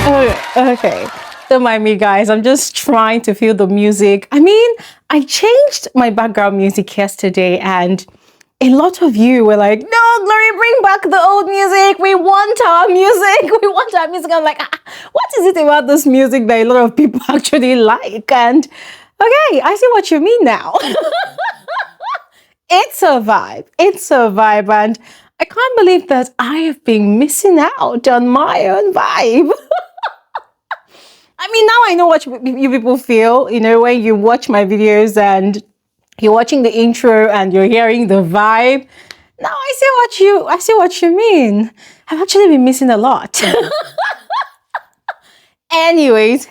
Oh, okay. Don't mind me, guys. I'm just trying to feel the music. I mean, I changed my background music yesterday, and a lot of you were like, no, Glory, bring back the old music. We want our music. We want our music. I'm like, what is it about this music that a lot of people actually like? And okay, I see what you mean now. It's a vibe. It's a vibe. And I can't believe that I have been missing out on my own vibe. I mean, now I know what you people feel, you know, when you watch my videos and you're watching the intro and you're hearing the vibe. Now I see what you mean. I've actually been missing a lot. Anyways,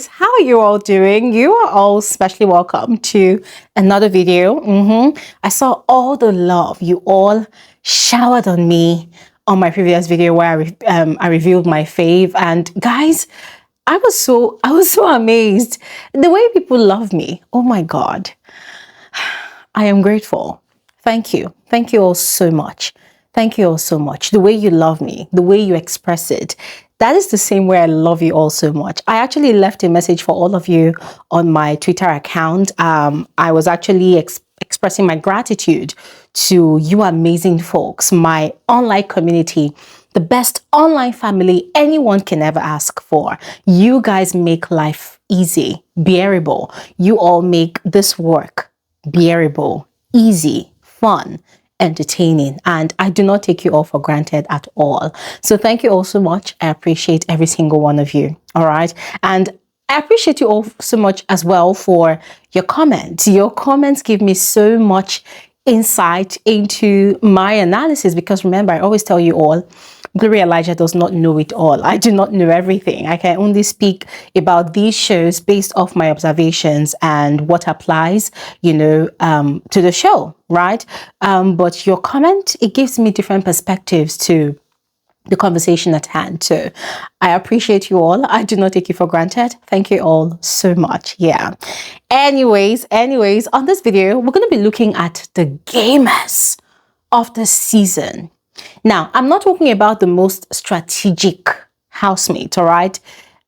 how are you all doing? You are all especially welcome to another video. I saw all the love you all showered on me on my previous video where I revealed my fave, and guys, I was so amazed the way people love me. Oh my God, I am grateful. Thank you all so much. Thank you all so much. The way you love me, the way you express it, that is the same way I love you all so much. I actually left a message for all of you on my Twitter account. I was actually expressing my gratitude to you amazing folks, my online community, the best online family anyone can ever ask for. You guys make life easy, bearable. You all make this work bearable, easy, fun, entertaining, and I do not take you all for granted at all. So thank you all so much. I appreciate every single one of you. All right. And I appreciate you all so much as well for your comments. Your comments give me so much insight into my analysis, because remember, I always tell you all, Bbnaija does not know it all. I do not know everything. I can only speak about these shows based off my observations and what applies, you know, to the show, right? But your comment, it gives me different perspectives to the conversation at hand. So I appreciate you all. I do not take you for granted. Thank you all so much. Yeah. Anyways, on this video, we're going to be looking at the gamers of the season. Now, I'm not talking about the most strategic housemate, all right?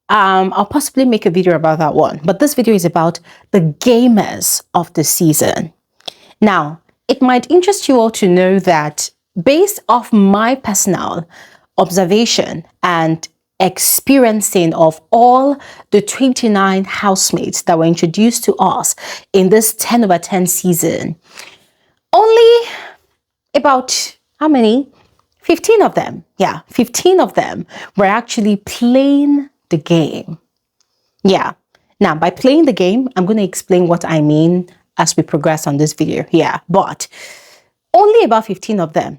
I'll possibly make a video about that one, but this video is about the gamers of the season. Now, it might interest you all to know that based off my personal observation and experiencing of all the 29 housemates that were introduced to us in this 10 over 10 season, only about how many? 15 of them. Yeah, 15 of them were actually playing the game. Yeah. Now, by playing the game, I'm going to explain what I mean as we progress on this video. Yeah, but only about 15 of them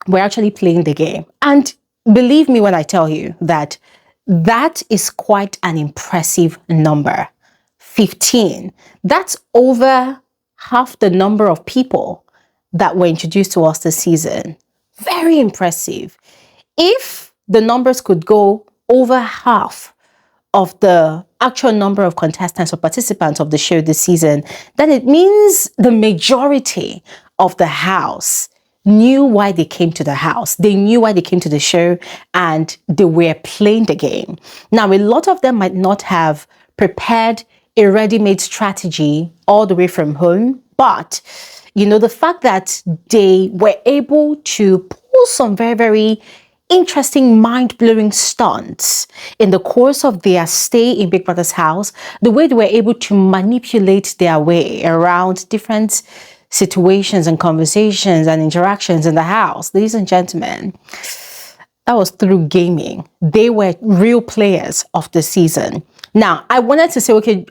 were actually playing the game. And believe me when I tell you that that is quite an impressive number. 15. That's over half the number of people that were introduced to us this season. Very impressive. If the numbers could go over half of the actual number of contestants or participants of the show this season, then it means the majority of the house knew why they came to the house. They knew why they came to the show, and they were playing the game. Now, a lot of them might not have prepared a ready-made strategy all the way from home, but you know, the fact that they were able to pull some very, very interesting, mind-blowing stunts in the course of their stay in Big Brother's house, the way they were able to manipulate their way around different situations and conversations and interactions in the house. Ladies and gentlemen, that was through gaming. They were real players of the season. Now, I wanted to say, okay,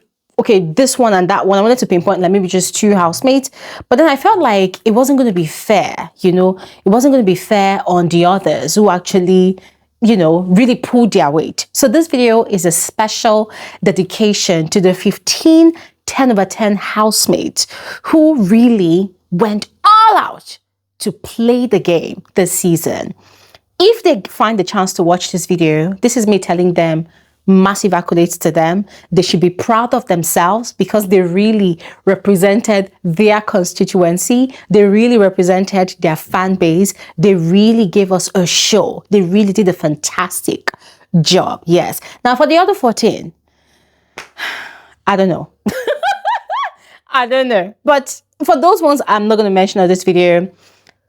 this one and that one, I wanted to pinpoint like maybe just two housemates, but then I felt like it wasn't going to be fair, you know, it wasn't going to be fair on the others who actually, you know, really pulled their weight. So this video is a special dedication to the 15 10 over 10 housemates who really went all out to play the game this season. If they find the chance to watch this video, this is me telling them massive accolades to them. They should be proud of themselves because they really represented their constituency. They really represented their fan base. They really gave us a show. They really did a fantastic job. Yes. Now, for the other 14, I don't know. I don't know. But for those ones I'm not going to mention on this video,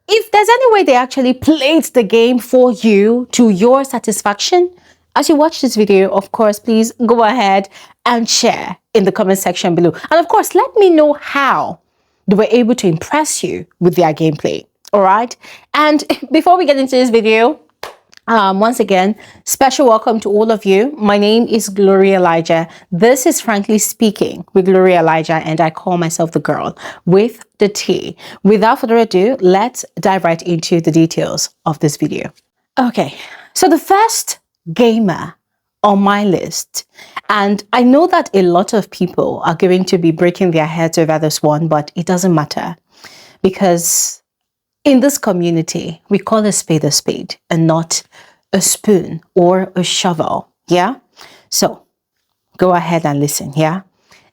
if there's any way they actually played the game for you to your satisfaction, as you watch this video, of course, please go ahead and share in the comment section below. And of course, let me know how they were able to impress you with their gameplay. All right. And before we get into this video, once again, special welcome to all of you. My name is Bbnaija. This is Frankly Speaking with Bbnaija, and I call myself the girl with the T. Without further ado, let's dive right into the details of this video. Okay, so the first gamer on my list, and I know that a lot of people are going to be breaking their heads over this one, but it doesn't matter, because in this community, we call a spade and not a spoon or a shovel. Yeah. So go ahead and listen. Yeah.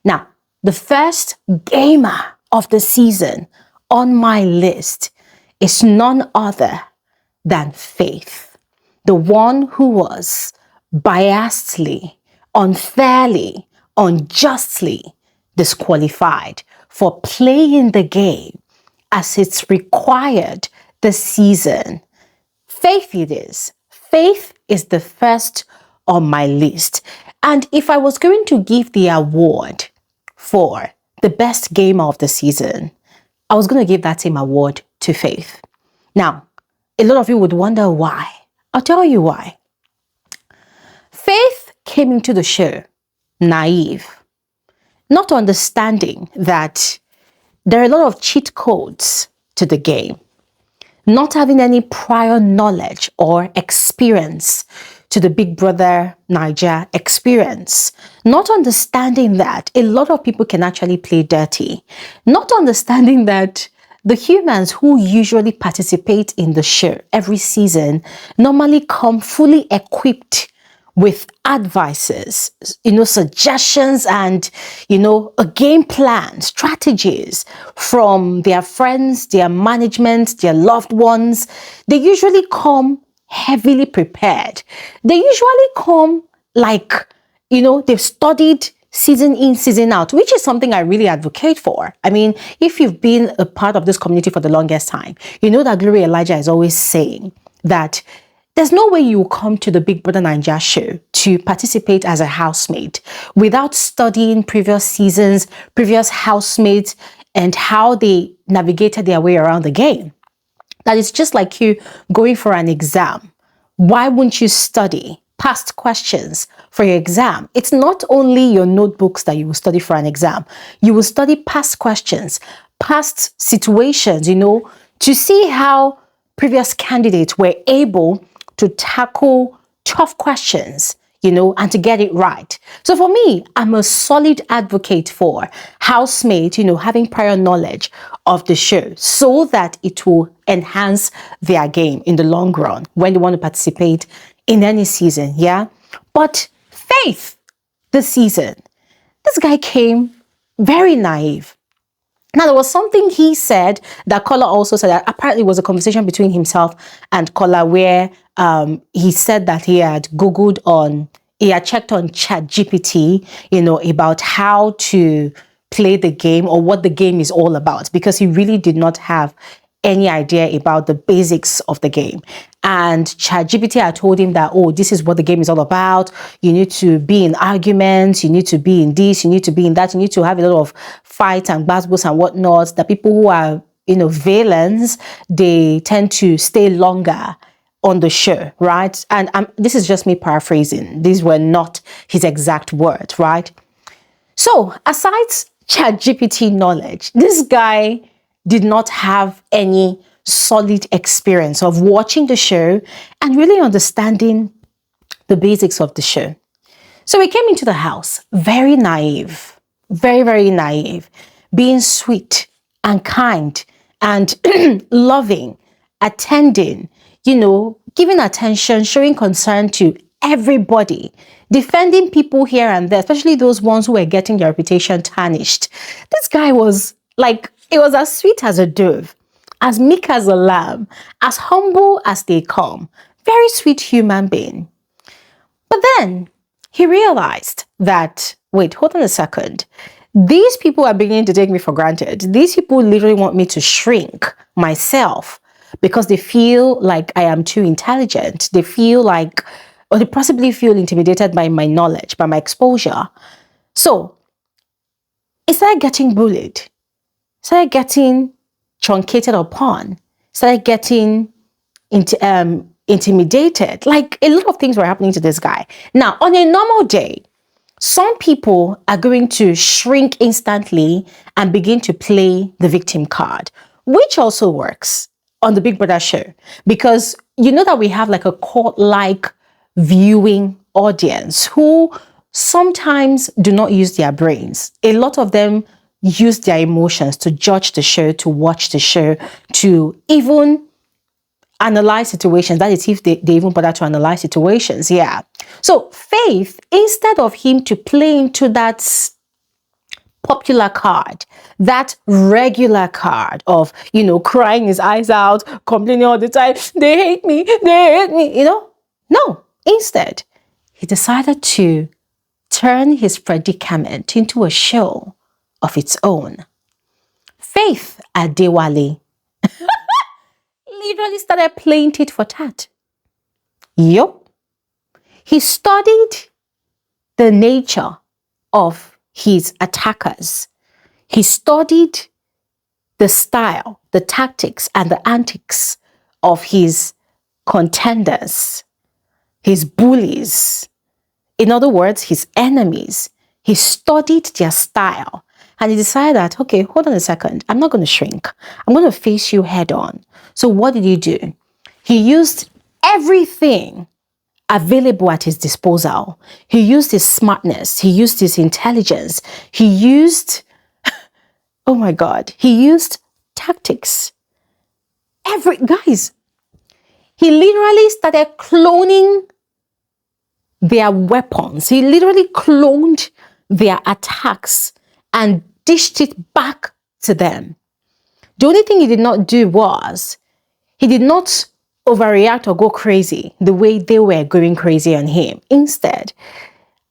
Now, the first gamer of the season on my list is none other than Faith, the one who was biasedly, unfairly, unjustly disqualified for playing the game as it's required this season. Faith it is. Faith is the first on my list. And if I was going to give the award for the best gamer of the season, I was going to give that same award to Faith. Now, a lot of you would wonder why. I'll tell you why. Faith came into the show naive, not understanding that there are a lot of cheat codes to the game, not having any prior knowledge or experience to the Big Brother Naija experience, not understanding that a lot of people can actually play dirty, not understanding that the humans who usually participate in the show every season normally come fully equipped with advices, suggestions and, a game plan, strategies from their friends, their management, their loved ones. They usually come heavily prepared. They usually come like, they've studied season in, season out, which is something I really advocate for. I mean, if you've been a part of this community for the longest time, you know that Bbnaija is always saying that there's no way you will come to the Big Brother Naija show to participate as a housemate without studying previous seasons, previous housemates, and how they navigated their way around the game. That is just like you going for an exam. Why wouldn't you study past questions for your exam? It's not only your notebooks that you will study for an exam. You will study past questions, past situations, to see how previous candidates were able to tackle tough questions, and to get it right. So for me, I'm a solid advocate for housemates, having prior knowledge of the show so that it will enhance their game in the long run when they want to participate in any season. Yeah. But Faith, this season, this guy came very naive. Now, there was something he said that Kola also said, that apparently was a conversation between himself and Kola where he said that he had he had checked on ChatGPT, about how to play the game or what the game is all about, because he really did not have any idea about the basics of the game. And ChatGPT had told him that, oh, this is what the game is all about. You need to be in arguments. You need to be in this. You need to be in that. You need to have a lot of fights and battles and whatnot. The people who are, villains, they tend to stay longer on the show, right? And this is just me paraphrasing. These were not his exact words, right? So aside ChatGPT knowledge, this guy did not have any solid experience of watching the show and really understanding the basics of the show. So he came into the house very naive, very, very naive, being sweet and kind and loving, attending, giving attention, showing concern to everybody, defending people here and there, especially those ones who were getting their reputation tarnished. This guy was like, it was as sweet as a dove, as meek as a lamb, as humble as they come. Very sweet human being. But then he realized that, wait, hold on a second. These people are beginning to take me for granted. These people literally want me to shrink myself because they feel like I am too intelligent. They feel like, or they possibly feel intimidated by my knowledge, by my exposure. So it started getting bullied, started getting truncated upon, started getting intimidated. Like a lot of things were happening to this guy. Now, on a normal day, some people are going to shrink instantly and begin to play the victim card, which also works on the Big Brother show, because you know that we have like a court-like viewing audience who sometimes do not use their brains. A lot of them use their emotions to judge the show, to watch the show, to even analyze situations. That is, if they even bother to analyze situations. Yeah. So Faith, instead of him to play into that popular card, that regular card of, crying his eyes out, complaining all the time, they hate me, no. Instead, he decided to turn his predicament into a show of its own. Faith Adewale literally started playing tit for tat. Yup. He studied the nature of his attackers. He studied the style, the tactics, and the antics of his contenders, his bullies. In other words, his enemies. He studied their style. And he decided that, okay, hold on a second. I'm not going to shrink. I'm going to face you head on. So what did he do? He used everything available at his disposal. He used his smartness. He used his intelligence. He used, oh my God, he used tactics. Guys, he literally started cloning their weapons. He literally cloned their attacks and dished it back to them. The only thing he did not do was, he did not overreact or go crazy the way they were going crazy on him. Instead,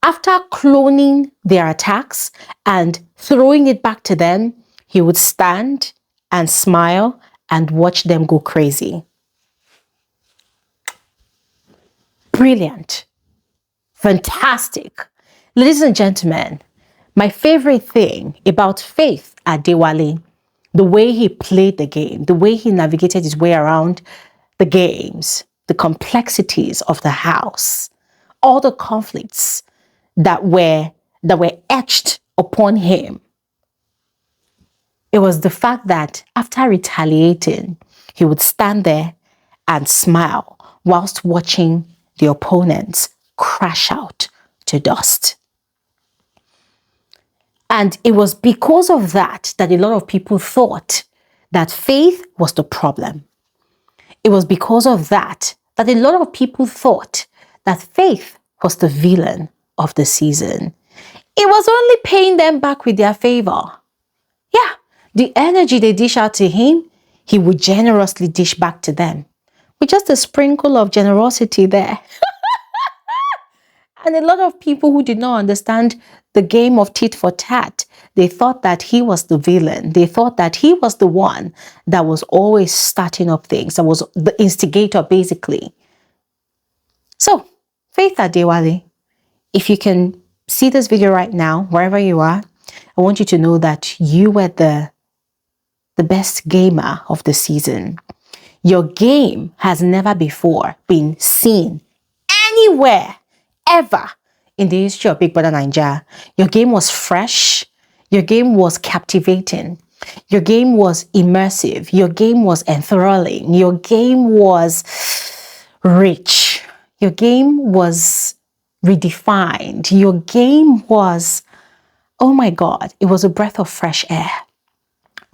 after cloning their attacks and throwing it back to them, he would stand and smile and watch them go crazy. Brilliant. Fantastic. Ladies and gentlemen, my favorite thing about Faith Adewale, the way he played the game, the way he navigated his way around the games, the complexities of the house, all the conflicts that were etched upon him. It was the fact that after retaliating, he would stand there and smile whilst watching the opponents crash out to dust. And it was because of that that a lot of people thought that Faith was the problem. It was because of that that a lot of people thought that Faith was the villain of the season. It was only paying them back with their favor. Yeah, the energy they dish out to him, he would generously dish back to them with just a sprinkle of generosity there. And a lot of people who did not understand the game of tit for tat, they thought that he was the villain. They thought that he was the one that was always starting up things, that was the instigator, basically. So, Faith Adewale, if you can see this video right now, wherever you are, I want you to know that you were the best gamer of the season. Your game has never before been seen anywhere, ever, in the history of Big Brother Naija. Your game was fresh. Your game was captivating. Your game was immersive. Your game was enthralling. Your game was rich. Your game was redefined. Your game was, oh my God, it was a breath of fresh air.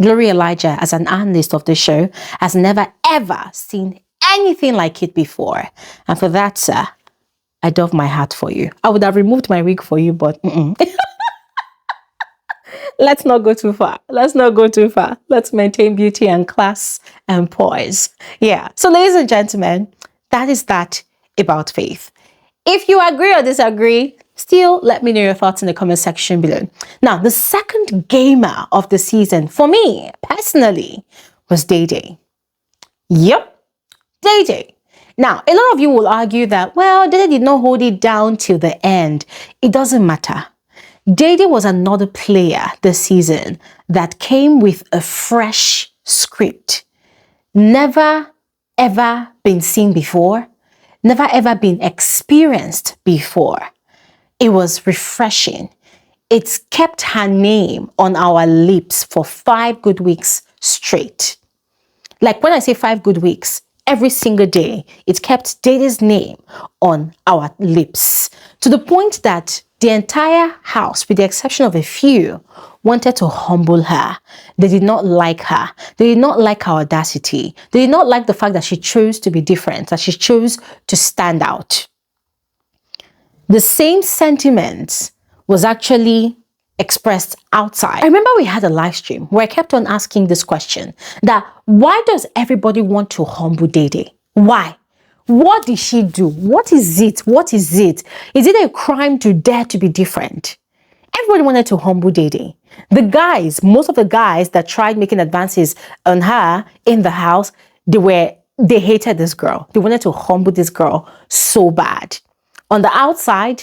Glory Elijah, as an analyst of the show, has never ever seen anything like it before. And for that, sir, I doff my hat for you. I would have removed my wig for you, but let's not go too far. Let's not go too far. Let's maintain beauty and class and poise. Yeah. So ladies and gentlemen, that is that about Faith. If you agree or disagree, still let me know your thoughts in the comment section below. Now, the second gamer of the season, for me, personally, was Dede Dede. Yep, Dede Dede. Now, a lot of you will argue that, well, Dede did not hold it down till the end. It doesn't matter. Dede Dede was another player this season that came with a fresh script. Never, ever been seen before. Never, ever been experienced before. It was refreshing. It's kept her name on our lips for 5 good weeks straight. Like when I say 5 good weeks, every single day, it kept Dede Dede's name on our lips to the point that the entire house, with the exception of a few, wanted to humble her. They did not like her. They did not like her audacity. They did not like the fact that she chose to be different, that she chose to stand out. The same sentiment was actually expressed outside. I remember we had a live stream where I kept on asking this question, that why does everybody want to humble Dede Dede? Why? What did she do? What is it? What is it? Is it a crime to dare to be different? Everybody wanted to humble Dede Dede. The guys, most of the guys that tried making advances on her in the house, they hated this girl. They wanted to humble this girl so bad. On the outside,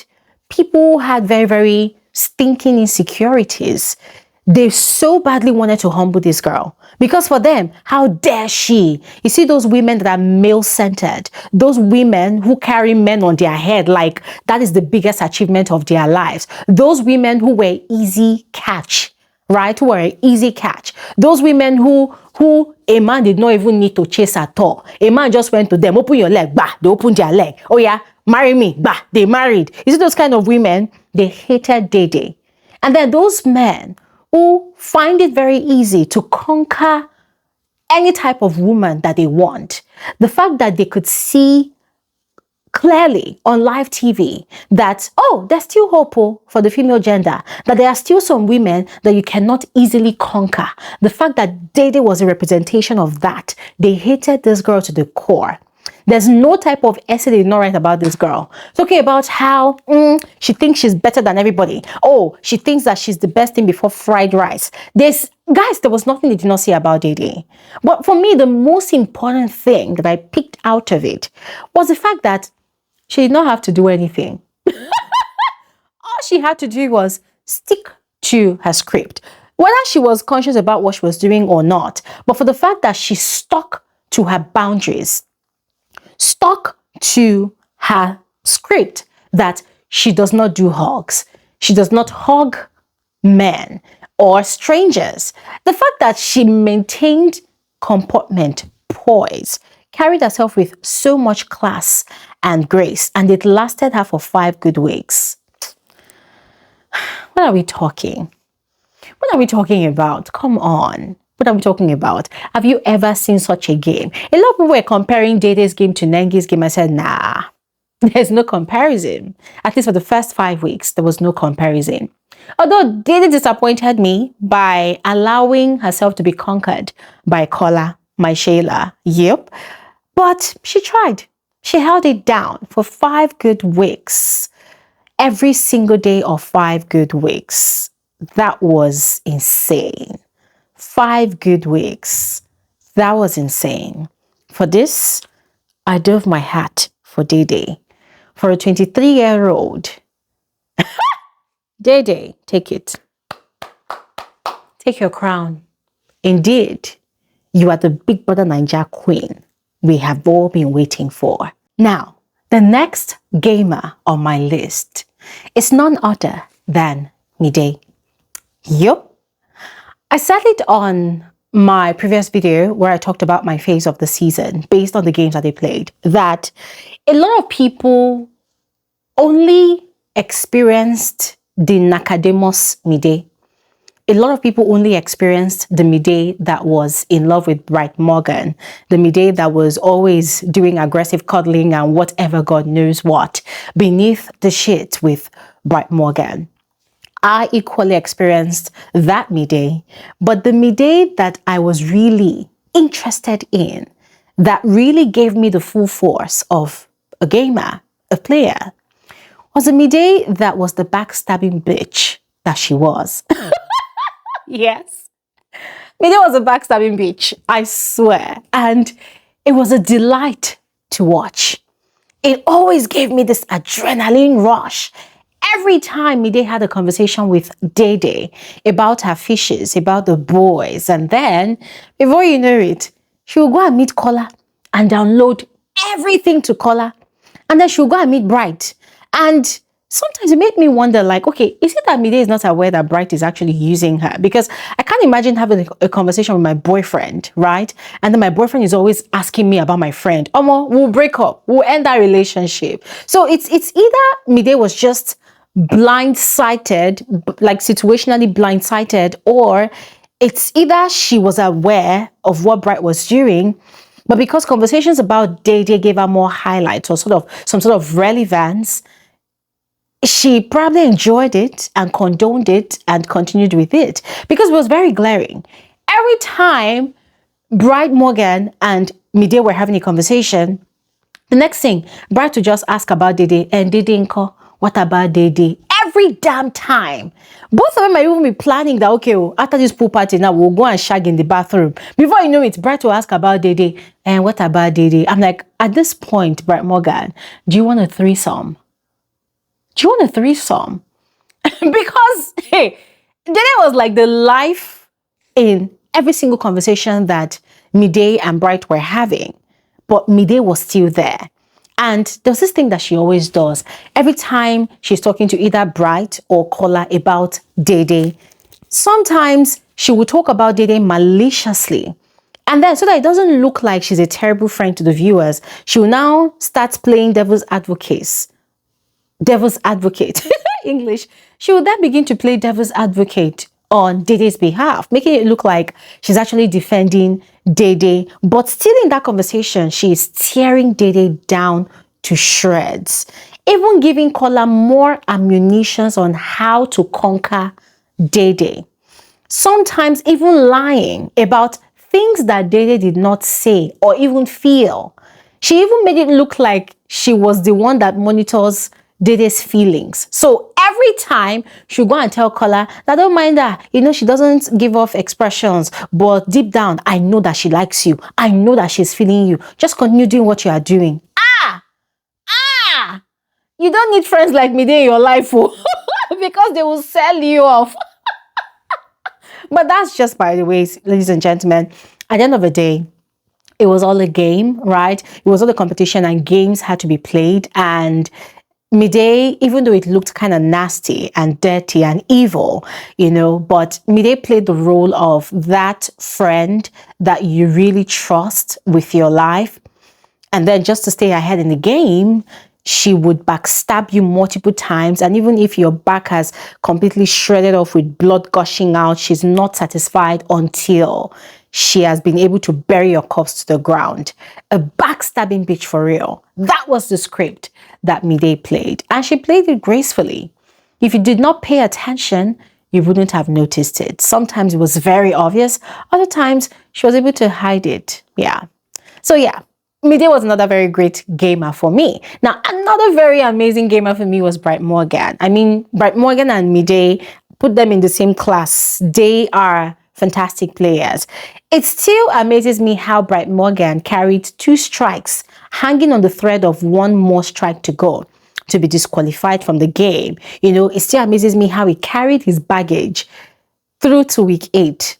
people had very, very stinking insecurities. They so badly wanted to humble this girl because for them, how dare she? You see those women that are male-centered, those women who carry men on their head like that is the biggest achievement of their lives. Those women who were easy catch, right? Who were an easy catch. Those women who a man did not even need to chase at all. A man just went to them, open your leg, bah, they opened their leg. Oh yeah, marry me, bah, they married. You see those kind of women? They hated Dede Dede. And then those men who find it very easy to conquer any type of woman that they want. The fact that they could see clearly on live TV that, oh, there's still hope for the female gender, that there are still some women that you cannot easily conquer. The fact that Dede Dede was a representation of that. They hated this girl to the core. There's no type of essay they did not write about this girl. Talking about how she thinks she's better than everybody. Oh, she thinks that she's the best thing before fried rice. There was nothing they did not say about Dede Dede. But for me, the most important thing that I picked out of it was the fact that she did not have to do anything. All she had to do was stick to her script. Whether she was conscious about what she was doing or not, but for the fact that she stuck to her boundaries, stuck to her script, that she does not do hugs. She does not hug men or strangers. The fact that she maintained comportment, poise, carried herself with so much class and grace, and it lasted her for 5 good weeks. What are we talking? What are we talking about? Come on. What are we talking about? Have you ever seen such a game? A lot of people were comparing Dede Dede's game to Nengi's game. I said, nah, there's no comparison. At least for the first 5 weeks, there was no comparison. Although Dede Dede disappointed me by allowing herself to be conquered by Kola, my Shayla. Yep. But she tried. She held it down for 5 good weeks. Every single day of 5 good weeks. That was insane. 5 good weeks. That was insane. For this, I dove my hat for Dede Dede. For a 23-year-old. Dede Dede, take it. Take your crown. Indeed, you are the Big Brother Naija queen we have all been waiting for. Now, the next gamer on my list is none other than Mide. Yup. I said it on my previous video where I talked about my phase of the season based on the games that they played, that a lot of people only experienced the Nakademus Mide. A lot of people only experienced the Mide that was in love with Bright Morgan, the Mide that was always doing aggressive cuddling and whatever God knows what beneath the shit with Bright Morgan. I equally experienced that Mide, but the Mide that I was really interested in, that really gave me the full force of a gamer, a player, Was it Mide that was the backstabbing bitch that she was? Yes. Mide was a backstabbing bitch, I swear. And it was a delight to watch. It always gave me this adrenaline rush. Every time Mide had a conversation with Dede about her fishes, about the boys, and then, before you know it, she will go and meet Kola and download everything to Kola. And then she'll go and meet Bright. And sometimes it made me wonder, like, okay, is it that Mide is not aware that Bright is actually using her? Because I can't imagine having a conversation with my boyfriend, right? And then my boyfriend is always asking me about my friend. Omo, we'll break up. We'll end that relationship. So it's either Mide was just blindsided, like situationally blindsided, or it's either she was aware of what Bright was doing, but because conversations about Dede gave her more highlights or some sort of relevance, she probably enjoyed it and condoned it and continued with it because it was very glaring. Every time Bright Morgan and Mide were having a conversation, the next thing, Bright would just ask about Dede and Dede Nko, what about Dede? Every damn time. Both of them might even be planning that, okay, after this pool party now, we'll go and shag in the bathroom. Before you know it, Bright will ask about Dede and what about Dede? I'm like, at this point, Bright Morgan, do you want a threesome? Do you want a threesome? Because, hey, Dede was like the life in every single conversation that Mide and Bright were having. But Mide was still there. And there's this thing that she always does. Every time she's talking to either Bright or Kola about Dede, sometimes she will talk about Dede maliciously. And then so that it doesn't look like she's a terrible friend to the viewers, she will now start playing devil's advocate. English. She will then begin to play devil's advocate on Dede's behalf, making it look like she's actually defending Dede. But still in that conversation, she is tearing Dede down to shreds, even giving Kola more ammunitions on how to conquer Dede. Sometimes even lying about things that Dede did not say or even feel. She even made it look like she was the one that monitors Dede's feelings. So every time she'll go and tell Kola that don't mind her, she doesn't give off expressions, but deep down, I know that she likes you. I know that she's feeling you. Just continue doing what you are doing. You don't need friends like me in your life, because they will sell you off. But that's just by the way, ladies and gentlemen, at the end of the day, it was all a game, right? It was all a competition and games had to be played. And Mide, even though it looked kind of nasty and dirty and evil, but Mide played the role of that friend that you really trust with your life. And then just to stay ahead in the game, she would backstab you multiple times. And even if your back has completely shredded off with blood gushing out, she's not satisfied until she has been able to bury your corpse to the ground. A backstabbing bitch for real. That was the script that Mide played. And she played it gracefully. If you did not pay attention, you wouldn't have noticed it. Sometimes it was very obvious. Other times, she was able to hide it. Yeah. So yeah, Mide was another very great gamer for me. Now, another very amazing gamer for me was Bright Morgan. I mean, Bright Morgan and Mide, put them in the same class. They are fantastic players. It still amazes me how Bright Morgan carried 2 strikes, hanging on the thread of 1 more strike to go to be disqualified from the game. It still amazes me how he carried his baggage through to week 8.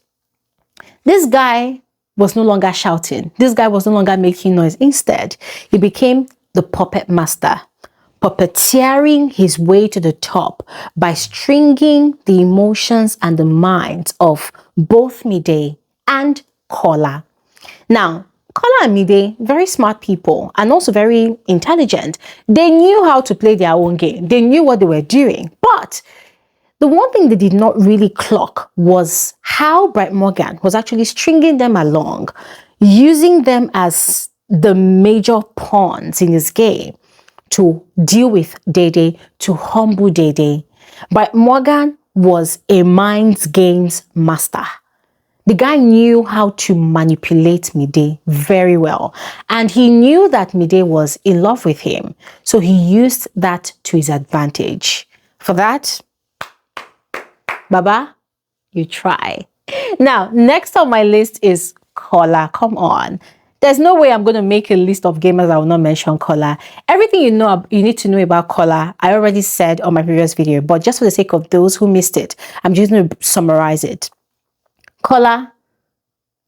This guy was no longer shouting. This guy was no longer making noise. Instead, he became the puppet master, puppeteering his way to the top by stringing the emotions and the minds of both Mide and Kola. Now, Kola and Mide, very smart people and also very intelligent. They knew how to play their own game. They knew what they were doing. But the one thing they did not really clock was how Bright Morgan was actually stringing them along, using them as the major pawns in his game to deal with Dede, to humble Dede. Bright Morgan was a mind games master. The guy knew how to manipulate Mide very well. And he knew that Mide was in love with him. So he used that to his advantage. For that, Baba, you try. Now, next on my list is Kola. Come on. There's no way I'm going to make a list of gamers I will not mention Kola. Everything you need to know about Kola, I already said on my previous video, but just for the sake of those who missed it, I'm just going to summarize it. Kola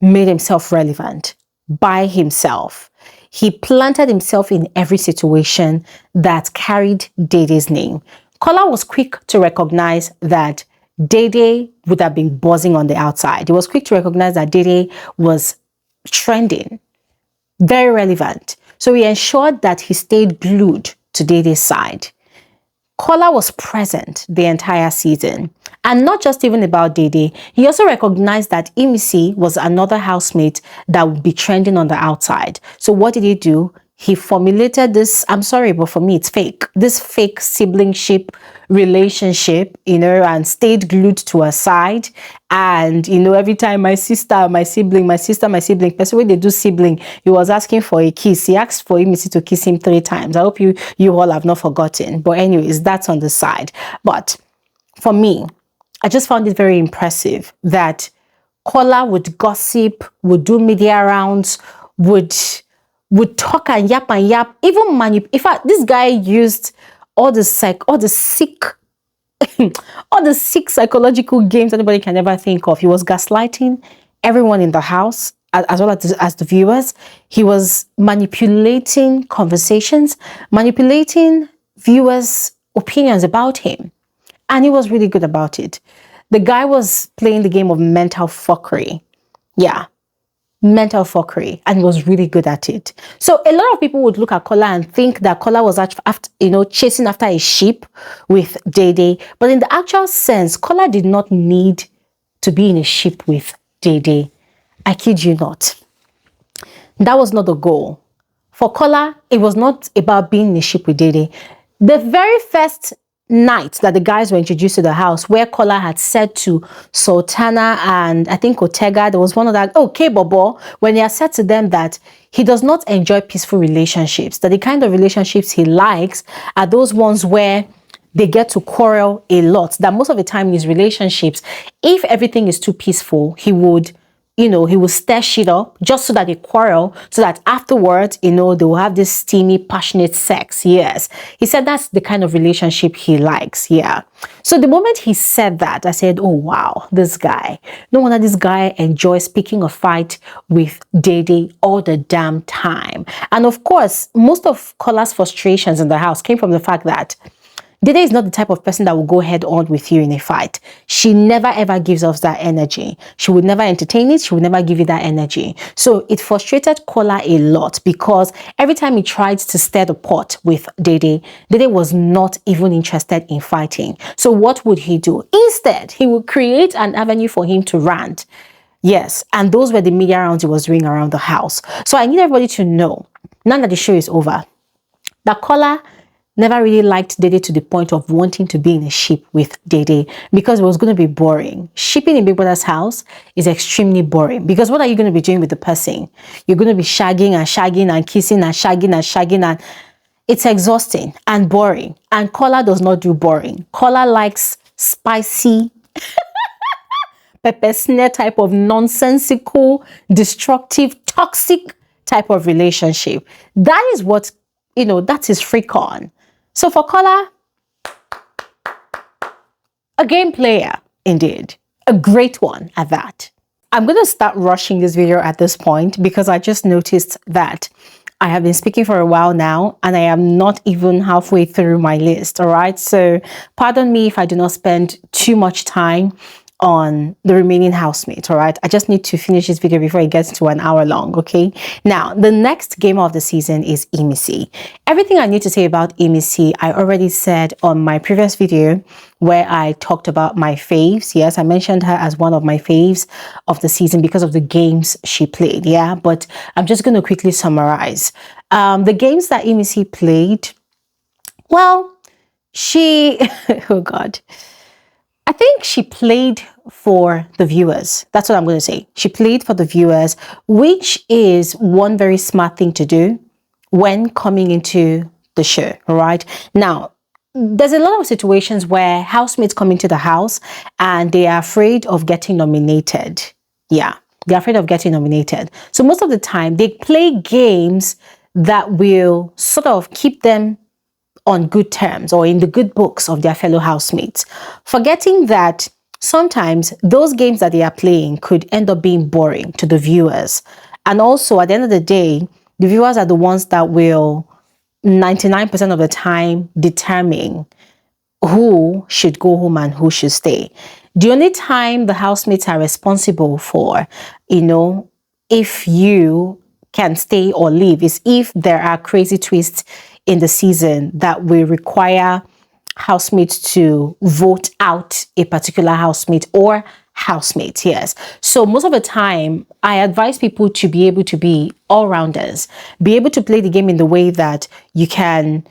made himself relevant by himself. He planted himself in every situation that carried Dede's name. Kola was quick to recognize that Dede would have been buzzing on the outside. He was quick to recognize that Dede was trending, very relevant. So he ensured that he stayed glued to Dede's side. Kola was present the entire season. And not just even about Dede, he also recognized that Imisi was another housemate that would be trending on the outside. So what did he do? He formulated this, I'm sorry, but for me, it's fake. This fake siblingship relationship, and stayed glued to her side. And, every time my sister, my sibling, person when they do sibling, he was asking for a kiss. He asked for Imisi to kiss him 3 times. I hope you all have not forgotten. But anyways, that's on the side. But for me, I just found it very impressive that Kola would gossip, would do media rounds, would talk and yap, even manipulate. In fact, this guy used all the sick psychological games anybody can ever think of. He was gaslighting everyone in the house, as well as the viewers. He was manipulating conversations, manipulating viewers' opinions about him. And he was really good about it. The guy was playing the game of mental fuckery. Yeah. Mental fuckery, and was really good at it. So a lot of people would look at Kola and think that Kola was chasing after a sheep with Dede, but in the actual sense, Kola did not need to be in a ship with Dede. I kid you not. That was not the goal. For Kola, it was not about being in a ship with Dede. The very first night that the guys were introduced to the house, where Kola had said to Sultana and I think Otega, there was one of that, okay, Bobo, when he had said to them that he does not enjoy peaceful relationships, that the kind of relationships he likes are those ones where they get to quarrel a lot, that most of the time in his relationships, if everything is too peaceful, he would he will stir shit up just so that they quarrel, so that afterwards, they will have this steamy, passionate sex. Yes. He said that's the kind of relationship he likes. Yeah. So the moment he said that, I said, oh, wow, this guy. No wonder this guy enjoys picking a fight with Dede all the damn time. And of course, most of Kola's frustrations in the house came from the fact that Dede is not the type of person that will go head on with you in a fight. She never ever gives off that energy. She would never entertain it. She would never give you that energy. So it frustrated Kola a lot because every time he tried to stir the pot with Dede, Dede was not even interested in fighting. So what would he do? Instead, he would create an avenue for him to rant. Yes, and those were the media rounds he was doing around the house. So I need everybody to know, now that the show is over, that Kola never really liked Dede to the point of wanting to be in a ship with Dede because it was going to be boring. Shipping in Big Brother's house is extremely boring because what are you going to be doing with the person? You're going to be shagging and kissing and it's exhausting and boring. And Kola does not do boring. Kola likes spicy, pepper snare type of nonsensical, destructive, toxic type of relationship. That is what, that's his freak on. So for Kola, a game player, indeed. A great one at that. I'm going to start rushing this video at this point because I just noticed that I have been speaking for a while now and I am not even halfway through my list, all right? So pardon me if I do not spend too much time on the remaining housemates, all right? I just need to finish this video before it gets to an hour long, okay? Now, the next game of the season is Imisi. Everything I need to say about Imisi, I already said on my previous video where I talked about my faves. Yes, I mentioned her as one of my faves of the season because of the games she played, yeah? But I'm just going to quickly summarize. The games that Imisi played, well, she, oh God, I think she played for the viewers. That's what I'm going to say. She played for the viewers, which is one very smart thing to do when coming into the show, all right? Now, there's a lot of situations where housemates come into the house and they are afraid of getting nominated. Yeah, they're afraid of getting nominated. So most of the time, they play games that will sort of keep them on good terms or in the good books of their fellow housemates, forgetting that sometimes those games that they are playing could end up being boring to the viewers. And also, at the end of the day, the viewers are the ones that will 99% of the time determine who should go home and who should stay. The only time the housemates are responsible for, if you can stay or leave is if there are crazy twists in the season that will require housemates to vote out a particular housemate or housemates. Yes. So most of the time, I advise people to be able to be all-rounders, be able to play the game in the way that you can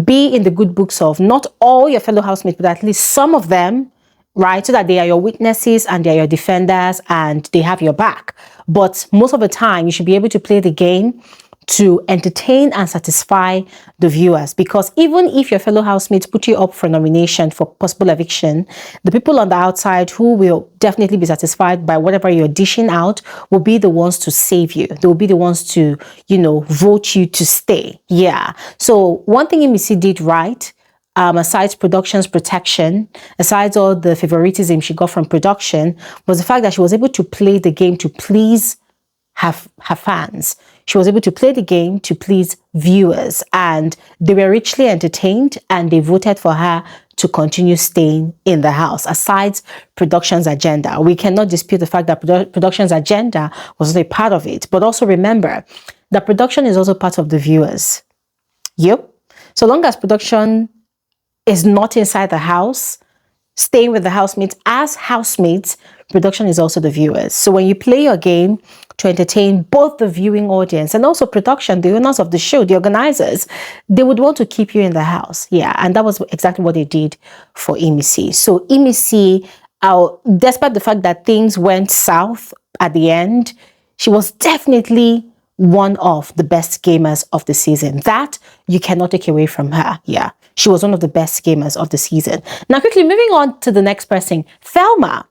be in the good books of not all your fellow housemates, but at least some of them, right? So that they are your witnesses and they are your defenders and they have your back. But most of the time, you should be able to play the game to entertain and satisfy the viewers, because even if your fellow housemates put you up for nomination for possible eviction, the people on the outside who will definitely be satisfied by whatever you're dishing out will be the ones to save you. They will be the ones to, vote you to stay. Yeah. So one thing Imisi did right, aside production's protection, aside all the favoritism she got from production, was the fact that she was able to play the game to please her fans. She was able to play the game to please viewers, and they were richly entertained and they voted for her to continue staying in the house. Aside production's agenda, we cannot dispute the fact that production's agenda was not a part of it, but also remember that production is also part of the viewers. Yep. So long as production is not inside the house, staying with the housemates as housemates, production is also the viewers. So when you play your game to entertain both the viewing audience and also production, the owners of the show, the organizers, they would want to keep you in the house. Yeah, and that was exactly what they did for Imisi. So Imisi, despite the fact that things went south at the end, she was definitely one of the best gamers of the season. That you cannot take away from her. Yeah, she was one of the best gamers of the season. Now, quickly moving on to the next person, Thelma.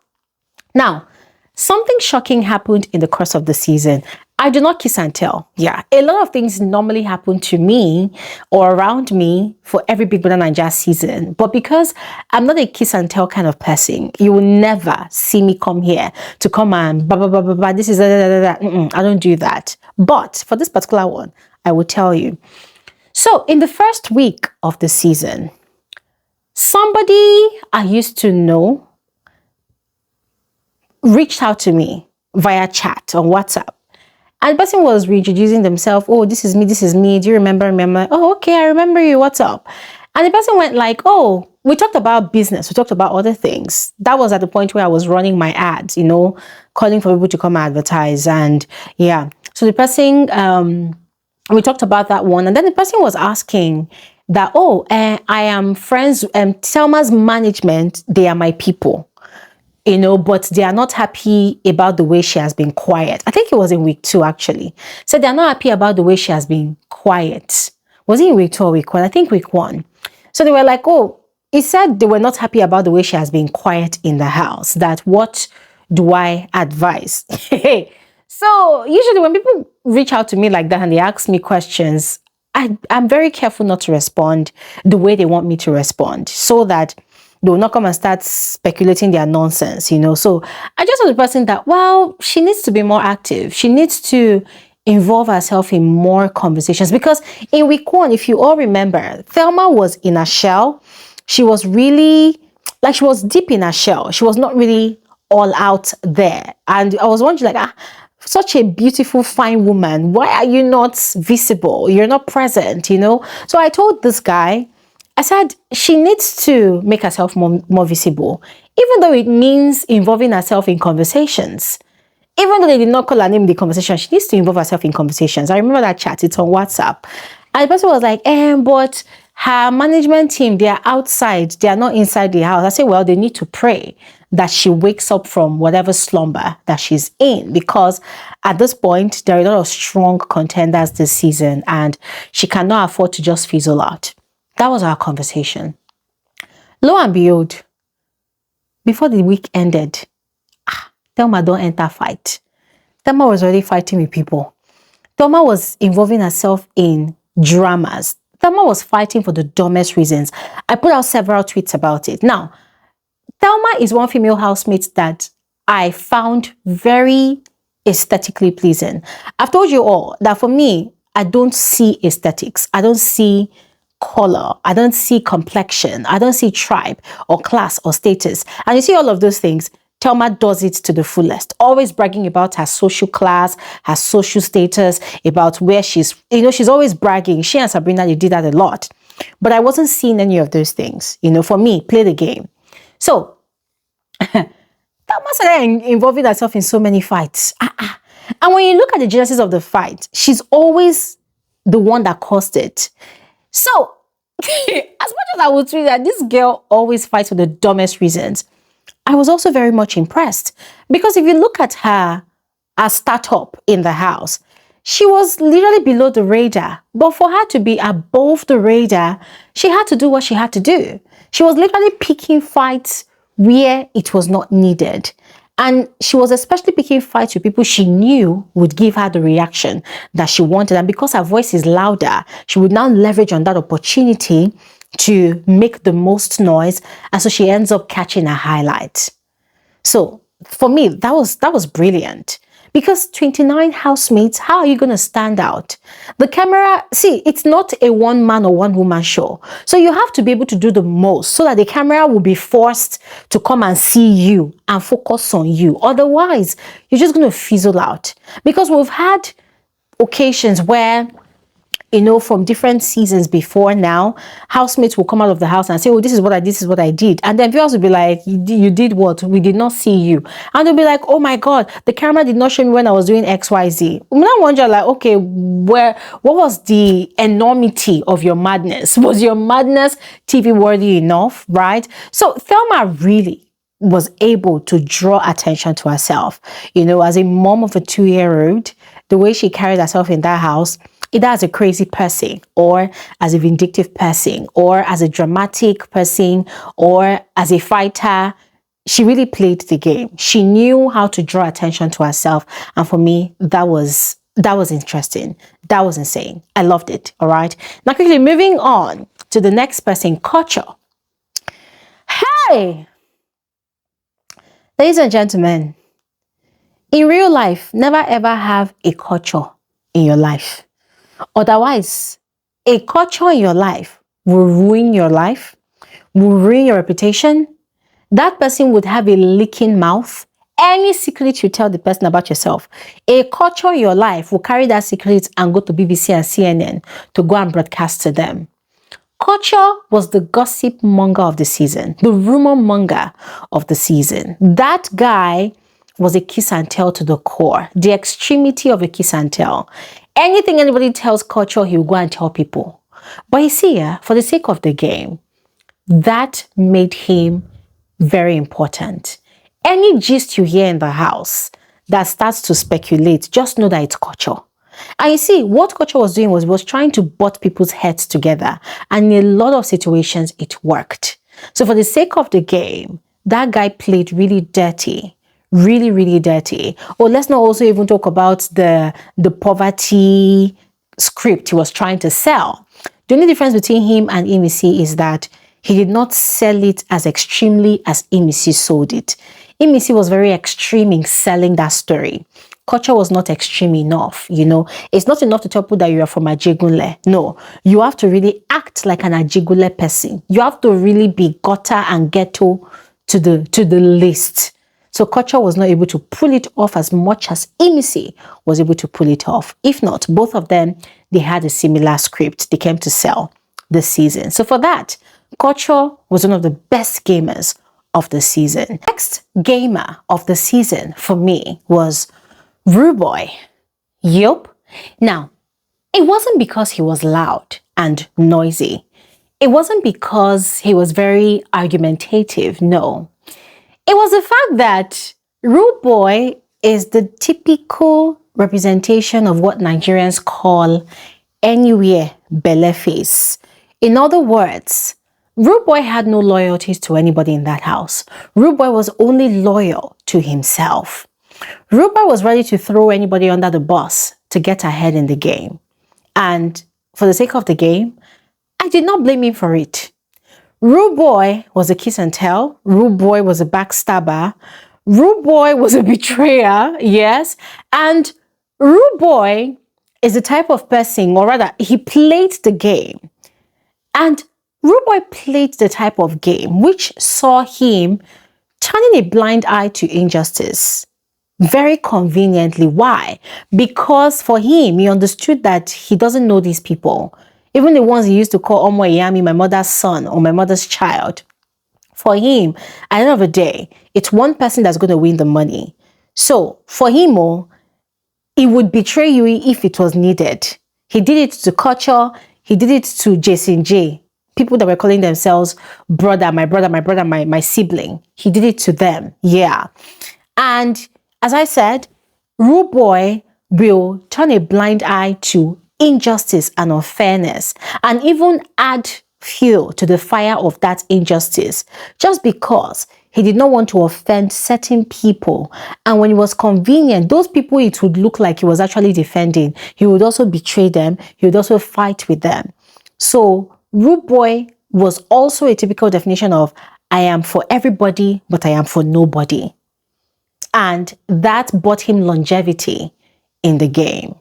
Now, something shocking happened in the course of the season. I do not kiss and tell. Yeah, a lot of things normally happen to me or around me for every Big Brother Naija season. But because I'm not a kiss and tell kind of person, you will never see me come here to come and this is I don't do that. But for this particular one, I will tell you. So in the first week of the season, somebody I used to know reached out to me via chat on WhatsApp. And the person was reintroducing themselves. Oh, this is me. Do you remember me? I'm like, oh, okay, I remember you. What's up? And the person went like, oh, we talked about business. We talked about other things. That was at the point where I was running my ads, calling for people to come advertise. And yeah, so the person, we talked about that one. And then the person was asking that, I am friends, Thelma's management, they are my people. But they are not happy about the way she has been quiet. I think it was in week 2, actually. So they're not happy about the way she has been quiet. Was it in week 2 or week 1? I think week 1. So they were like, it said they were not happy about the way she has been quiet in the house. That what do I advise? So usually when people reach out to me like that and they ask me questions, I'm very careful not to respond the way they want me to respond, so that they will not come and start speculating their nonsense, So I just told the person that, well, she needs to be more active. She needs to involve herself in more conversations, because in week 1, if you all remember, Thelma was in a shell. She was really, she was deep in her shell. She was not really all out there. And I was wondering, such a beautiful, fine woman, why are you not visible? You're not present, So I told this guy, I said, she needs to make herself more visible, even though it means involving herself in conversations. Even though they did not call her name in the conversation, she needs to involve herself in conversations. I remember that chat, it's on WhatsApp. And the person was like, but her management team, they are outside, they are not inside the house. I say, well, they need to pray that she wakes up from whatever slumber that she's in, because at this point, there are a lot of strong contenders this season and she cannot afford to just fizzle out. That was our conversation. Lo and behold, before the week ended, Thelma don't enter fight. Thelma was already fighting with people. Thelma was involving herself in dramas. Thelma was fighting for the dumbest reasons. I put out several tweets about it. Now, Thelma is one female housemate that I found very aesthetically pleasing. I've told you all that for me, I don't see aesthetics. I don't see color. I don't see complexion. I don't see tribe or class or status. And you see all of those things, Thelma does it to the fullest, always bragging about her social class, her social status, about where she's, she's always bragging. She and Sabrina, they did that a lot. But I wasn't seeing any of those things. For me, play the game. So, Thelma started involving herself in so many fights. And when you look at the genesis of the fight, she's always the one that caused it. So, as much as I would say that this girl always fights for the dumbest reasons, I was also very much impressed. Because if you look at her startup in the house, she was literally below the radar. But for her to be above the radar, she had to do what she had to do. She was literally picking fights where it was not needed. And she was especially picking fights with people she knew would give her the reaction that she wanted. And because her voice is louder, she would now leverage on that opportunity to make the most noise. And so she ends up catching a highlight. So for me, that was brilliant. Because 29 housemates, how are you going to stand out? The camera, see, it's not a one-man or one-woman show. So you have to be able to do the most so that the camera will be forced to come and see you and focus on you. Otherwise, you're just going to fizzle out. Because we've had occasions where, from different seasons before now, housemates will come out of the house and say, oh, this is what I did. And then viewers will be like, you did what? We did not see you. And they'll be like, oh my God, the camera did not show me when I was doing XYZ. And I wonder, like, okay, what was the enormity of your madness? Was your madness TV worthy enough, right? So Thelma really was able to draw attention to herself. As a mom of a 2-year-old, the way she carried herself in that house, either as a crazy person or as a vindictive person or as a dramatic person or as a fighter, she really played the game. She knew how to draw attention to herself. And for me, that was interesting. That was insane. I loved it. All right. Now quickly moving on to the next person, Culture. Hey, ladies and gentlemen, in real life, never ever have a culture in your life. Otherwise, a culture in your life will ruin your life, will ruin your reputation. That person would have a leaking mouth. Any secret you tell the person about yourself, a culture in your life will carry that secret and go to BBC and CNN to go and broadcast to them. Culture was the gossip monger of the season, the rumor monger of the season. That guy was a kiss and tell to the core, the extremity of a kiss and tell. Anything anybody tells Culture, he'll go and tell people. But you see, for the sake of the game, that made him very important. Any gist you hear in the house that starts to speculate, just know that it's Culture. And you see, what Culture was doing was trying to butt people's heads together. And in a lot of situations, it worked. So for the sake of the game, that guy played really dirty. Really, really dirty. Oh, let's not also even talk about the poverty script he was trying to sell. The only difference between him and Imisi is that he did not sell it as extremely as Imisi sold it. Imisi was very extreme in selling that story. Culture was not extreme enough, It's not enough to tell people that you are from Ajegunle. No, you have to really act like an Ajegunle person. You have to really be gutter and ghetto to the list. So Culture was not able to pull it off as much as Imisi was able to pull it off. If not, both of them, they had a similar script they came to sell this season. So for that, Culture was one of the best gamers of the season. Next gamer of the season for me was Ruboy. Yup. Now, it wasn't because he was loud and noisy. It wasn't because he was very argumentative, no. It was the fact that Rude Boy is the typical representation of what Nigerians call anywhere belle face. In other words, Rude Boy had no loyalties to anybody in that house. Rude Boy was only loyal to himself. Rude Boy was ready to throw anybody under the bus to get ahead in the game. And for the sake of the game, I did not blame him for it. Rude Boy was a kiss and tell. Rude Boy was a backstabber. Rude Boy was a betrayer, yes. And Rude Boy is the type of person, or rather, he played the game. And Rude Boy played the type of game which saw him turning a blind eye to injustice. Very conveniently. Why? Because for him, he understood that he doesn't know these people. Even the ones he used to call Omo Iyami, my mother's son or my mother's child. For him, at the end of the day, it's one person that's going to win the money. So for him, he would betray you if it was needed. He did it to Culture. He did it to Jason J. People that were calling themselves brother, my sibling. He did it to them. Yeah. And as I said, Rude Boy will turn a blind eye to injustice and unfairness and even add fuel to the fire of that injustice just because he did not want to offend certain people. And when it was convenient, those people it would look like he was actually defending, he would also betray them. He would also fight with them. So Rude Boy was also a typical definition of I am for everybody, but I am for nobody. And that brought him longevity in the game.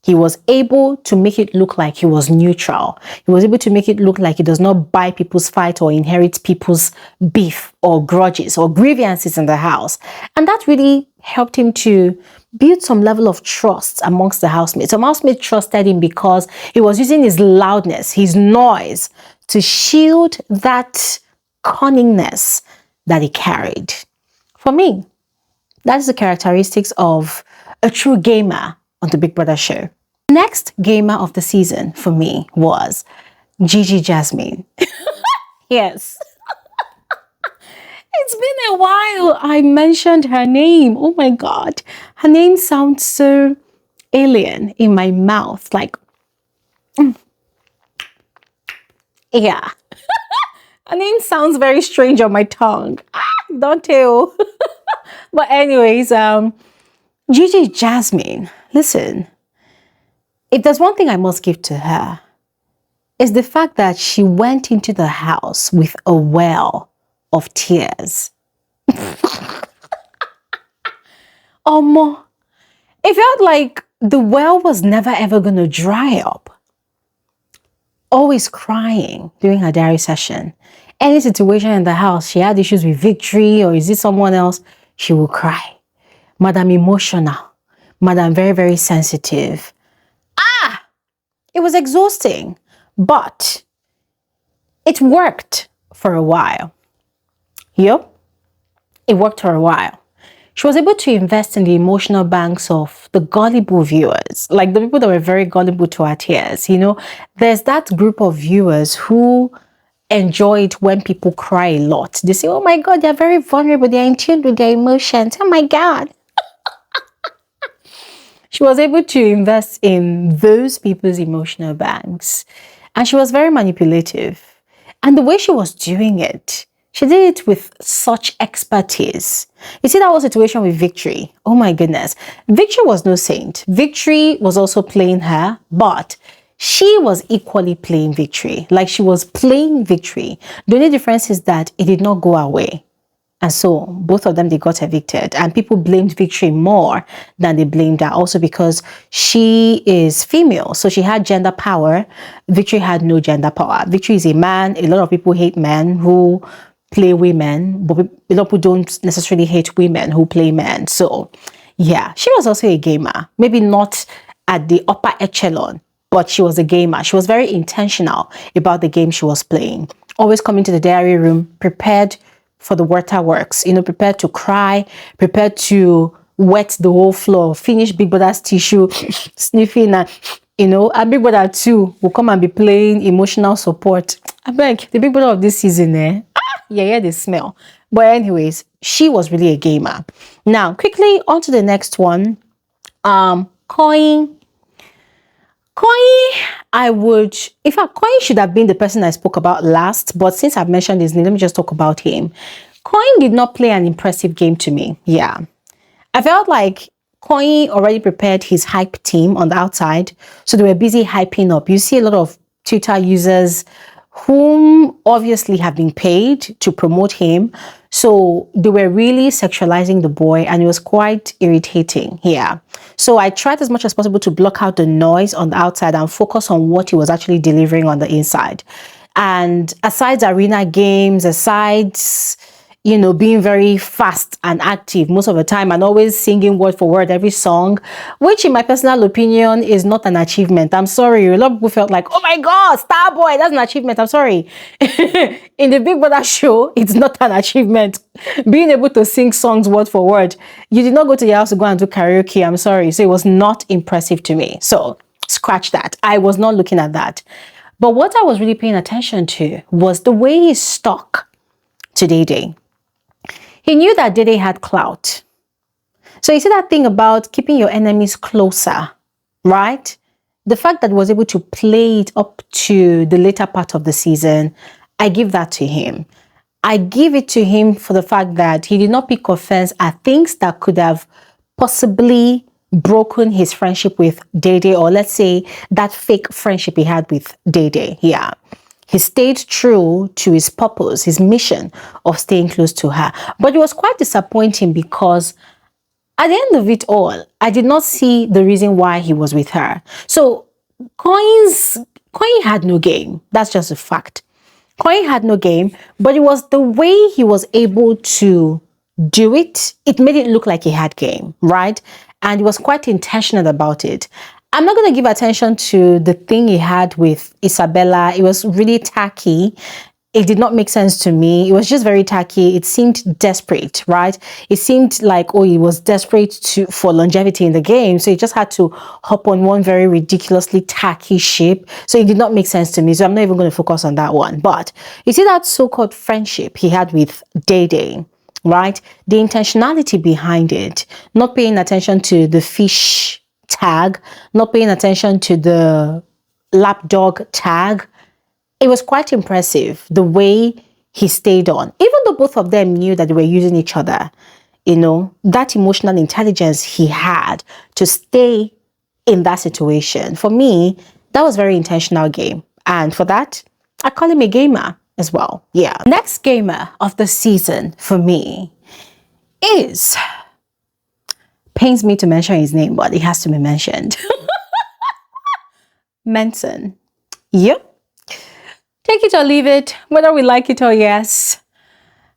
He was able to make it look like he was neutral. He was able to make it look like he does not buy people's fight or inherit people's beef or grudges or grievances in the house. And that really helped him to build some level of trust amongst the housemates. Some housemates trusted him because he was using his loudness, his noise, to shield that cunningness that he carried. For me, that is the characteristics of a true gamer on the Big Brother show. Next gamer of the season for me was Gigi Jasmine. Yes. It's been a while I mentioned her name. Oh my God. Her name sounds so alien in my mouth. Like, yeah. Her name sounds very strange on my tongue. Don't tell. But anyways, Gigi Jasmine, listen, if there's one thing I must give to her, is the fact that she went into the house with a well of tears. It felt like the well was never ever going to dry up. Always crying during her diary session. Any situation in the house, she had issues with Victory or is it someone else, she will cry. Madam emotional. Madam very, very sensitive. It was exhausting, but it worked for a while. Yep, it worked for a while. She was able to invest in the emotional banks of the gullible viewers, like the people that were very gullible to her tears. You know, there's that group of viewers who enjoy it when people cry a lot. They say, oh my God, they're very vulnerable. They're in tune with their emotions. Oh my God. She was able to invest in those people's emotional banks. And she was very manipulative. And the way she was doing it, she did it with such expertise. You see, that was a situation with Victory. Oh my goodness. Victory was no saint. Victory was also playing her, but she was equally playing Victory. Like she was playing Victory. The only difference is that it did not go away. And so both of them, they got evicted, and people blamed Victory more than they blamed her, also because she is female. So she had gender power. Victory had no gender power. Victory is a man. A lot of people hate men who play women, but a lot of people don't necessarily hate women who play men. So yeah, she was also a gamer. Maybe not at the upper echelon, but she was a gamer. She was very intentional about the game she was playing. Always coming to the diary room prepared for the waterworks, you know, prepared to cry, prepared to wet the whole floor, finish Big Brother's tissue, sniffing, and, you know, and Big Brother too will come and be playing emotional support. I beg, the big brother of this season, eh? Yeah, they smell. But anyways, she was really a gamer. Now, quickly on to the next one. Coin. I would, in fact, Coin should have been the person I spoke about last, but since I've mentioned his name, let me just talk about him. Coin did not play an impressive game to me. Yeah. I felt like Coin already prepared his hype team on the outside, so they were busy hyping up. You see a lot of Twitter users whom obviously have been paid to promote him. So they were really sexualizing the boy, and it was quite irritating. Yeah. So I tried as much as possible to block out the noise on the outside and focus on what he was actually delivering on the inside. And aside arena games, aside, you know, being very fast and active most of the time and always singing word for word every song, which in my personal opinion is not an achievement. I'm sorry. A lot of people felt like, oh my God, Starboy, that's an achievement. I'm sorry. In the Big Brother show, it's not an achievement. Being able to sing songs word for word. You did not go to your house to go and do karaoke. I'm sorry. So it was not impressive to me. So scratch that. I was not looking at that. But what I was really paying attention to was the way he stuck to Dede. He knew that Dede had clout. So you see that thing about keeping your enemies closer, right? The fact that he was able to play it up to the later part of the season, I give that to him. I give it to him for the fact that he did not pick offense at things that could have possibly broken his friendship with Dede, or let's say that fake friendship he had with Dede. Yeah. He stayed true to his purpose, his mission of staying close to her. But it was quite disappointing because at the end of it all, I did not see the reason why he was with her. So Coin had no game. That's just a fact. Coin had no game, but it was the way he was able to do it. It made it look like he had game, right? And he was quite intentional about it. I'm not going to give attention to the thing he had with Isabella. It was really tacky. It did not make sense to me. It was just very tacky. It seemed desperate, right? It seemed like, oh, he was desperate for longevity in the game. So he just had to hop on one very ridiculously tacky ship. So it did not make sense to me. So I'm not even going to focus on that one. But you see that so-called friendship he had with Dede, right? The intentionality behind it, not paying attention to the fish tag, not paying attention to the lapdog tag. It was quite impressive the way he stayed on, even though both of them knew that they were using each other. You know, that emotional intelligence he had to stay in that situation. For me, that was very intentional game. And for that, I call him a gamer as well. Yeah. Next gamer of the season for me is, pains me to mention his name, but it has to be mentioned. Menson. Yep. Take it or leave it, whether we like it or yes.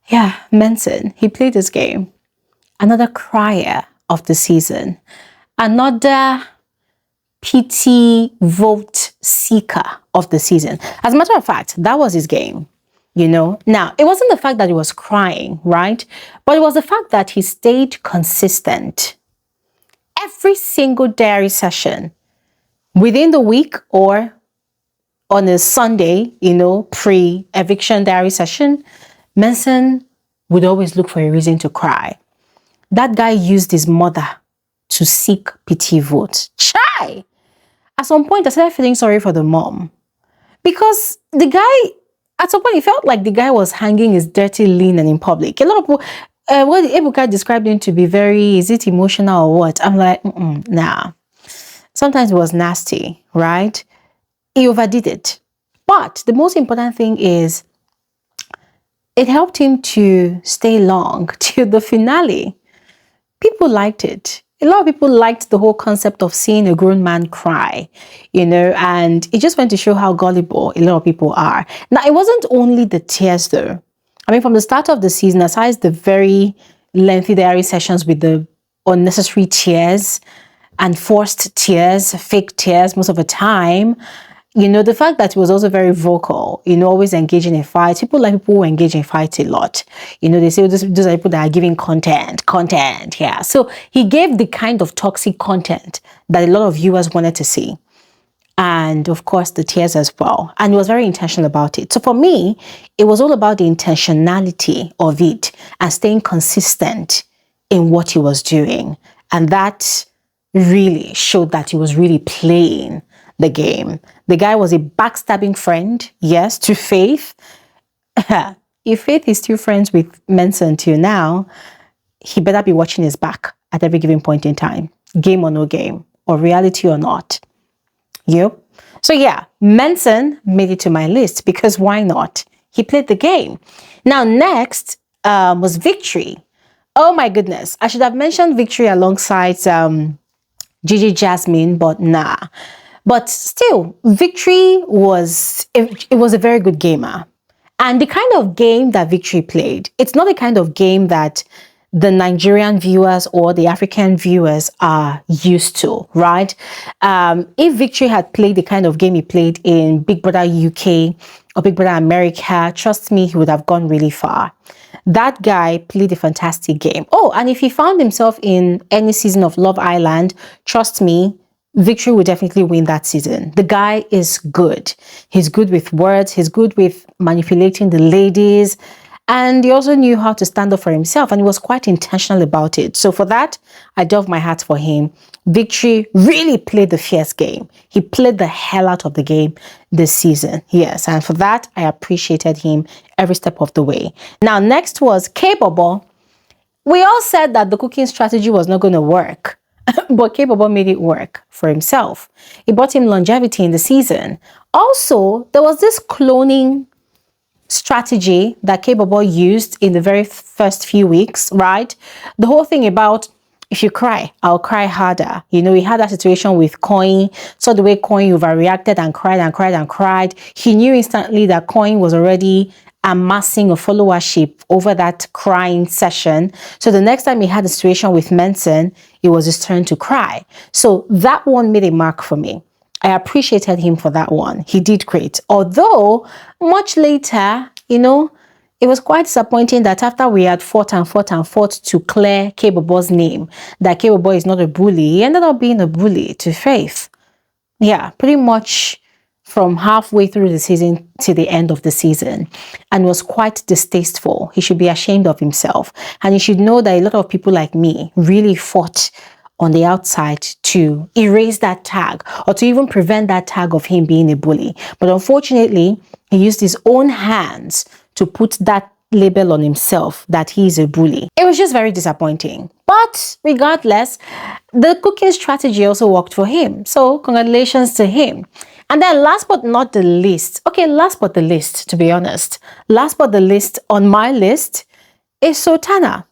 Yeah, Menson. He played this game. Another crier of the season. Another pity vote seeker of the season. As a matter of fact, that was his game. You know, now it wasn't the fact that he was crying, right? But it was the fact that he stayed consistent. Every single diary session within the week or on a Sunday, you know, pre-eviction diary session, Menson would always look for a reason to cry. That guy used his mother to seek pity votes. Chai! At some point, I started feeling sorry for the mom because the guy, at some point, it felt like the guy was hanging his dirty linen in public. A lot of people, what Ebuka described him to be very, is it emotional or what? I'm like, nah. Sometimes it was nasty, right? He overdid it. But the most important thing is it helped him to stay long till the finale. People liked it. A lot of people liked the whole concept of seeing a grown man cry, you know, and it just went to show how gullible a lot of people are. Now, it wasn't only the tears though. I mean, from the start of the season, aside the very lengthy diary sessions with the unnecessary tears and forced tears, fake tears most of the time, you know, the fact that he was also very vocal, you know, always engaging in fights. People like people who engage in fights a lot. You know, they say those are people that are giving content, yeah. So he gave the kind of toxic content that a lot of viewers wanted to see. and of course the tears as well. And he was very intentional about it. So for me, it was all about the intentionality of it and staying consistent in what he was doing. And that really showed that he was really playing the game. The guy was a backstabbing friend, yes, to Faith. If Faith is still friends with Mensah until now, he better be watching his back at every given point in time. Game or no game, or reality or not. Yep. So yeah, Mensah made it to my list because why not? He played the game. Now next was Victory. Oh my goodness. I should have mentioned Victory alongside Gigi Jasmine, but nah. But still, Victory was a very good gamer. And the kind of game that Victory played, it's not the kind of game that the Nigerian viewers or the African viewers are used to, right? If Victory had played the kind of game he played in Big Brother UK or Big Brother America, trust me, he would have gone really far. That guy played a fantastic game. Oh, and if he found himself in any season of Love Island, trust me, Victory will definitely win that season. The guy is good. He's good with words. He's good with manipulating the ladies. And he also knew how to stand up for himself, and he was quite intentional about it. So for that, I dove my hat for him. Victory really played the fierce game. He played the hell out of the game this season. Yes, and for that, I appreciated him every step of the way. Now, next was K-Bobo. We all said that the cooking strategy was not going to work, but K-Bobo made it work for himself. It brought him longevity in the season. Also, there was this cloning strategy that K-Bobo used in the very first few weeks, right? The whole thing about, if you cry, I'll cry harder. You know, he had that situation with Coin, saw the way Coin overreacted and cried and cried and cried. He knew instantly that Coin was already amassing a followership over that crying session. So the next time he had a situation with Mensah, it was his turn to cry. So that one made a mark for me. I appreciated him for that one. He did great. Although, much later, you know, it was quite disappointing that after we had fought to clear K-Bobo's name, that K-Bobo is not a bully, he ended up being a bully to Faith. Yeah, pretty much from halfway through the season to the end of the season, and was quite distasteful. He should be ashamed of himself. And he should know that a lot of people like me really fought on the outside to erase that tag or to even prevent that tag of him being a bully. But unfortunately, he used his own hands to put that label on himself that he's a bully. It was just very disappointing. But regardless, the cooking strategy also worked for him. So congratulations to him. And then last but not the least, okay, last but the least, to be honest, last but the least on my list is Sultana.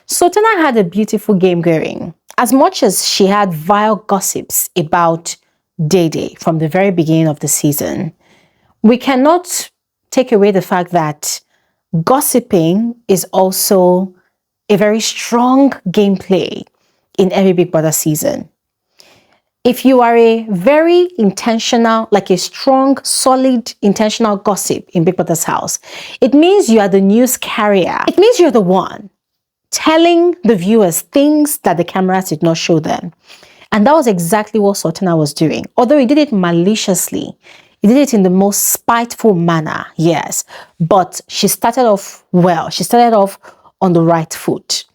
Sultana had a beautiful game going. As much as she had vile gossips about Dede from the very beginning of the season, we cannot take away the fact that gossiping is also a very strong gameplay in every Big Brother season. If you are a very intentional, like a strong, solid, intentional gossip in Big Brother's house, it means you are the news carrier. It means you're the one telling the viewers things that the cameras did not show them. And that was exactly what Sultana was doing. Although he did it maliciously, he did it in the most spiteful manner, yes. But she started off well. She started off on the right foot.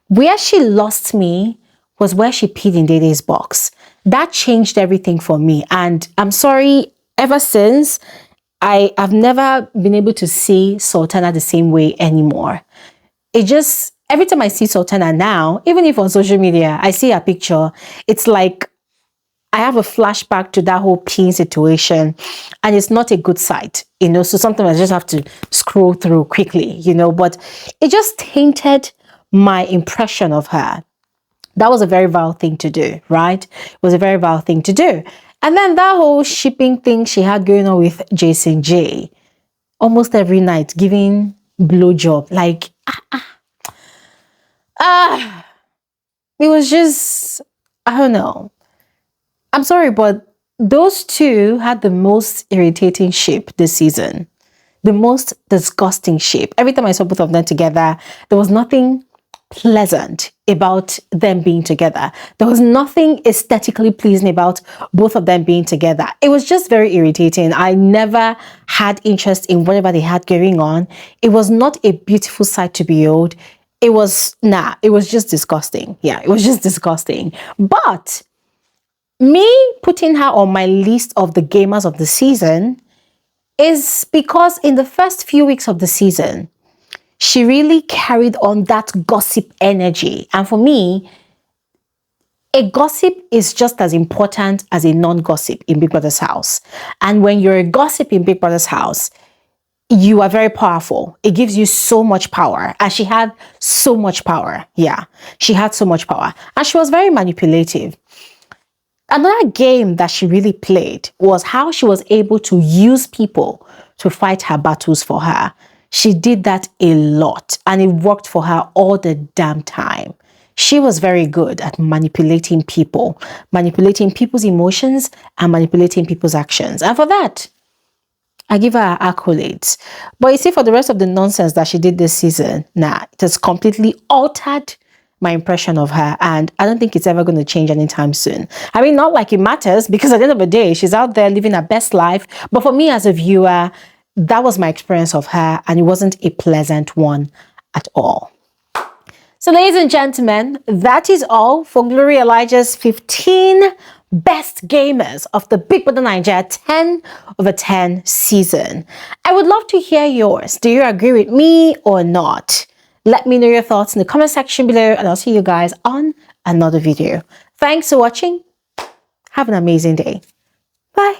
Where she lost me was where she peed in Dede's box. That changed everything for me. And I'm sorry, ever since, I have never been able to see Sultana the same way anymore. It just, every time I see Sultana now, even if on social media, I see her picture, it's like I have a flashback to that whole peeing situation, and it's not a good sight, you know, so sometimes I just have to scroll through quickly, you know, but it just tainted my impression of her. That was a very vile thing to do, right? It was a very vile thing to do. And then that whole shipping thing she had going on with Jason J, almost every night giving blowjob, like, it was just, I don't know. I'm sorry, but those two had the most irritating shape this season. The most disgusting shape. Every time I saw both of them together, there was nothing pleasant about them being together. There was nothing aesthetically pleasing about both of them being together. It was just very irritating. I never had interest in whatever they had going on. It was not a beautiful sight to behold. It was, it was just disgusting. Yeah, it was just disgusting. But me putting her on my list of the gamers of the season is because in the first few weeks of the season, she really carried on that gossip energy. And for me, a gossip is just as important as a non-gossip in Big Brother's house. And when you're a gossip in Big Brother's house, you are very powerful. It gives you so much power. And she had so much power. Yeah, she had so much power. And she was very manipulative. Another game that she really played was how she was able to use people to fight her battles for her. She did that a lot, and it worked for her all the damn time. She was very good at manipulating people's emotions and manipulating people's actions. And for that, I give her accolades. But you see, for the rest of the nonsense that she did this season, it has completely altered my impression of her, and I don't think it's ever going to change anytime soon. I mean, not like it matters, because at the end of the day, she's out there living her best life. But for me as a viewer, that was my experience of her, and it wasn't a pleasant one at all. So ladies and gentlemen, that is all for Glory Elijah's 15 best gamers of the Big Brother Naija 10 over 10 season. I would love to hear yours. Do you agree with me or not? Let me know your thoughts in the comment section below, and I'll see you guys on another video. Thanks for watching. Have an amazing day. Bye.